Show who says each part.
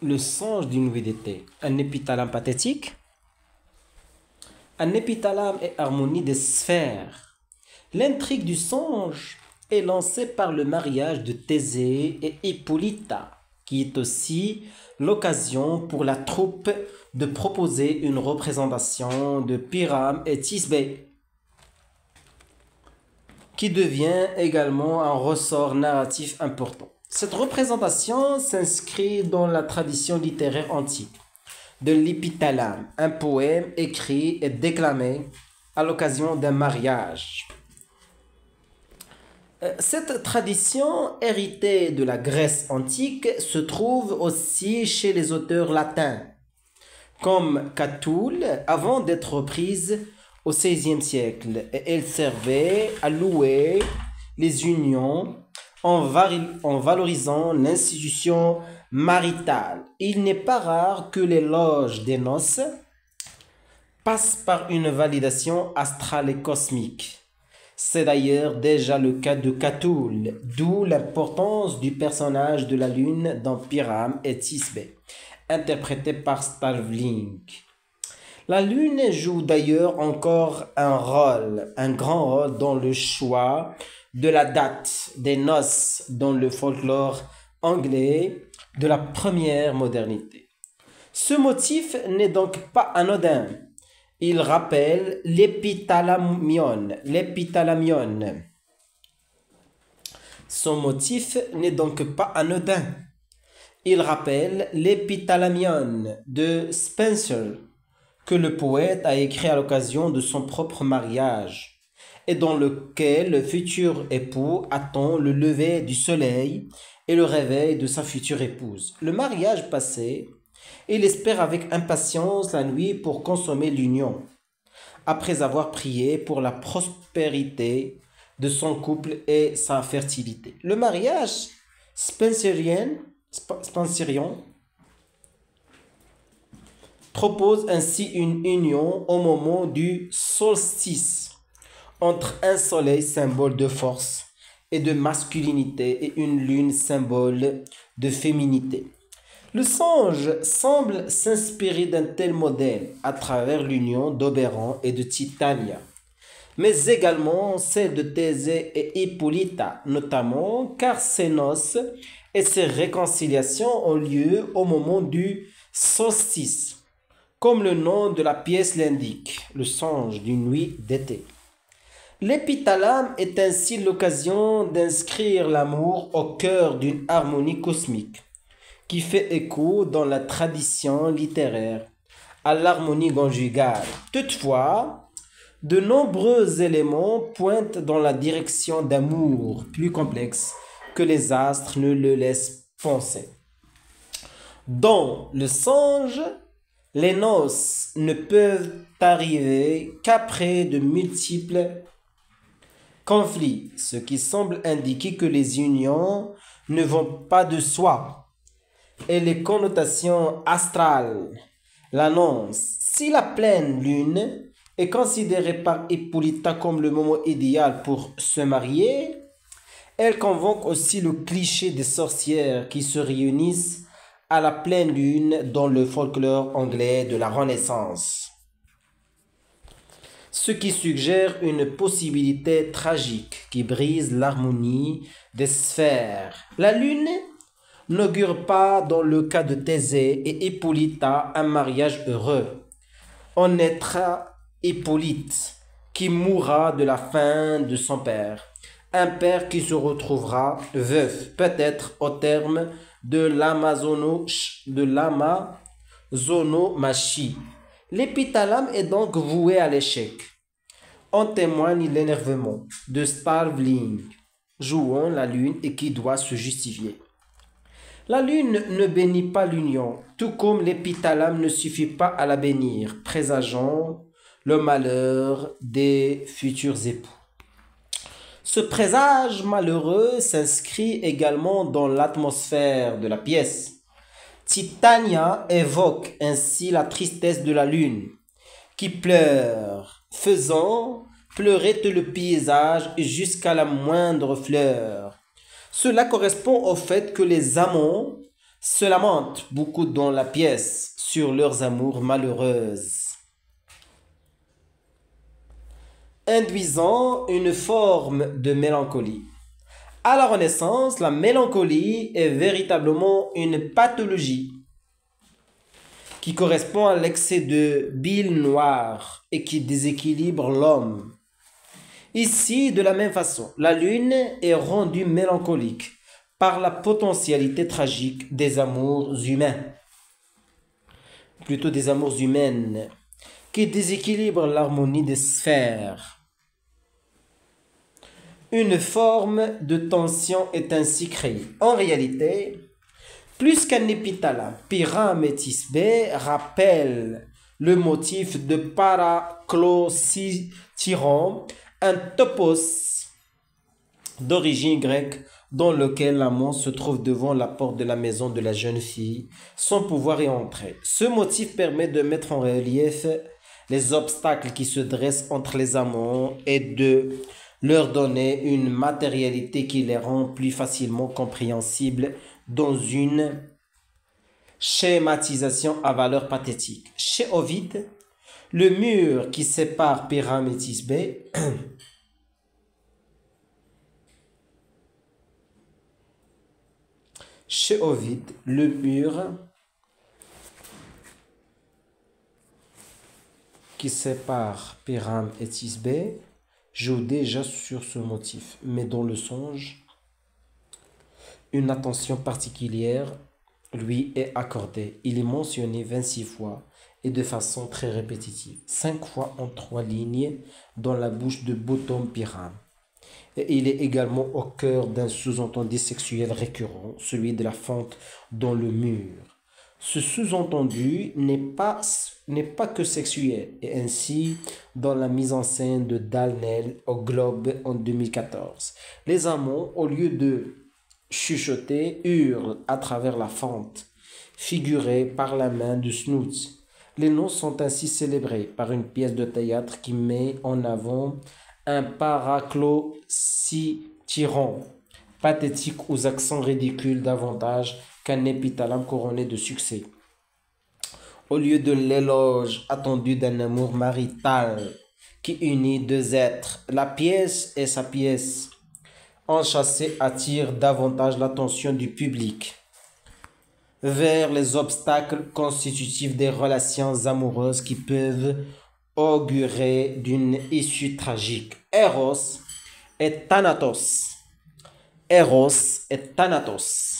Speaker 1: Le songe d'une nuit d'été. Un épithalame pathétique. Un épithalame est harmonie des sphères. L'intrigue du songe est lancée par le mariage de Thésée et Hippolyta, qui est aussi l'occasion pour la troupe de proposer une représentation de Pyrame et Thisbé, qui devient également un ressort narratif important. Cette représentation s'inscrit dans la tradition littéraire antique de l'épithalame, un poème écrit et déclamé à l'occasion d'un mariage. Cette tradition héritée de la Grèce antique se trouve aussi chez les auteurs latins, comme Catulle, avant d'être reprise au XVIe siècle. Et elle servait à louer les unions en valorisant l'institution maritale. Il n'est pas rare que l'éloge des noces passe par une validation astrale et cosmique. C'est d'ailleurs déjà le cas de Catulle, d'où l'importance du personnage de la lune dans Pyrame et Thisbé, interprété par Starveling. La lune joue d'ailleurs encore un grand rôle dans le choix de la date des noces dans le folklore anglais de la première modernité. Ce motif n'est donc pas anodin. Il rappelle l'épithalamion. Son motif n'est donc pas anodin. Il rappelle l'épithalamion de Spenser, que le poète a écrit à l'occasion de son propre mariage, et dans lequel le futur époux attend le lever du soleil et le réveil de sa future épouse. Le mariage passé, il espère avec impatience la nuit pour consommer l'union, après avoir prié pour la prospérité de son couple et sa fertilité. Le mariage spencerien propose ainsi une union au moment du solstice entre un soleil symbole de force et de masculinité et une lune symbole de féminité. Le songe semble s'inspirer d'un tel modèle à travers l'union d'Oberon et de Titania, mais également celle de Thésée et Hippolyta, notamment car ces noces et ces réconciliations ont lieu au moment du solstice, comme le nom de la pièce l'indique, le songe d'une nuit d'été. L'épithalame est ainsi l'occasion d'inscrire l'amour au cœur d'une harmonie cosmique, qui fait écho dans la tradition littéraire à l'harmonie conjugale. Toutefois, de nombreux éléments pointent dans la direction d'amour plus complexe que les astres ne le laissent penser. Dans le songe, les noces ne peuvent arriver qu'après de multiples conflits, ce qui semble indiquer que les unions ne vont pas de soi et les connotations astrales l'annoncent. Si la pleine lune est considérée par Hippolyta comme le moment idéal pour se marier, elle convoque aussi le cliché des sorcières qui se réunissent à la pleine lune dans le folklore anglais de la Renaissance, ce qui suggère une possibilité tragique qui brise l'harmonie des sphères. La lune n'augure pas, dans le cas de Thésée et Hippolyta, un mariage heureux. On naîtra Hippolyte, qui mourra de la faim de son père, un père qui se retrouvera veuf, peut-être au terme de l'amazonomachie. L'épithalame est donc voué à l'échec. En témoigne l'énervement de Starveling, jouant la lune et qui doit se justifier. La lune ne bénit pas l'union, tout comme l'épithalame ne suffit pas à la bénir, présageant le malheur des futurs époux. Ce présage malheureux s'inscrit également dans l'atmosphère de la pièce. Titania évoque ainsi la tristesse de la lune, qui pleure, faisant pleurer tout le paysage jusqu'à la moindre fleur. Cela correspond au fait que les amants se lamentent beaucoup dans la pièce sur leurs amours malheureuses, induisant une forme de mélancolie. À la Renaissance, la mélancolie est véritablement une pathologie qui correspond à l'excès de bile noire et qui déséquilibre l'homme. Ici, de la même façon, la lune est rendue mélancolique par la potentialité tragique des amours humains, plutôt des amours humaines, qui déséquilibrent l'harmonie des sphères. Une forme de tension est ainsi créée. En réalité, plus qu'un épithalame, Pyramétis B rappelle le motif de Paraclosythyron, un topos d'origine grecque dans lequel l'amant se trouve devant la porte de la maison de la jeune fille sans pouvoir y entrer. Ce motif permet de mettre en relief les obstacles qui se dressent entre les amants et de leur donner une matérialité qui les rend plus facilement compréhensibles dans une schématisation à valeur pathétique. Chez Ovide, le mur qui sépare Pyramétis B Chez Ovide, le mur qui sépare Pyrame et Thisbé joue déjà sur ce motif, mais dans le songe, une attention particulière lui est accordée. Il est mentionné 26 fois et de façon très répétitive, 5 fois en 3 lignes dans la bouche de Bottom Pyrame. Et il est également au cœur d'un sous-entendu sexuel récurrent, celui de la fente dans le mur. Ce sous-entendu n'est pas que sexuel, et ainsi, dans la mise en scène de Dalnell au Globe en 2014, les amants, au lieu de chuchoter, hurlent à travers la fente, figurée par la main de Snoots. Les noces sont ainsi célébrées par une pièce de théâtre qui met en avant un paraclosythyron, pathétique aux accents ridicules davantage qu'un épithalame couronné de succès. Au lieu de l'éloge attendu d'un amour marital qui unit deux êtres, la pièce et sa pièce enchâssée attire davantage l'attention du public vers les obstacles constitutifs des relations amoureuses qui peuvent augurer d'une issue tragique. Eros et Thanatos. Eros et Thanatos.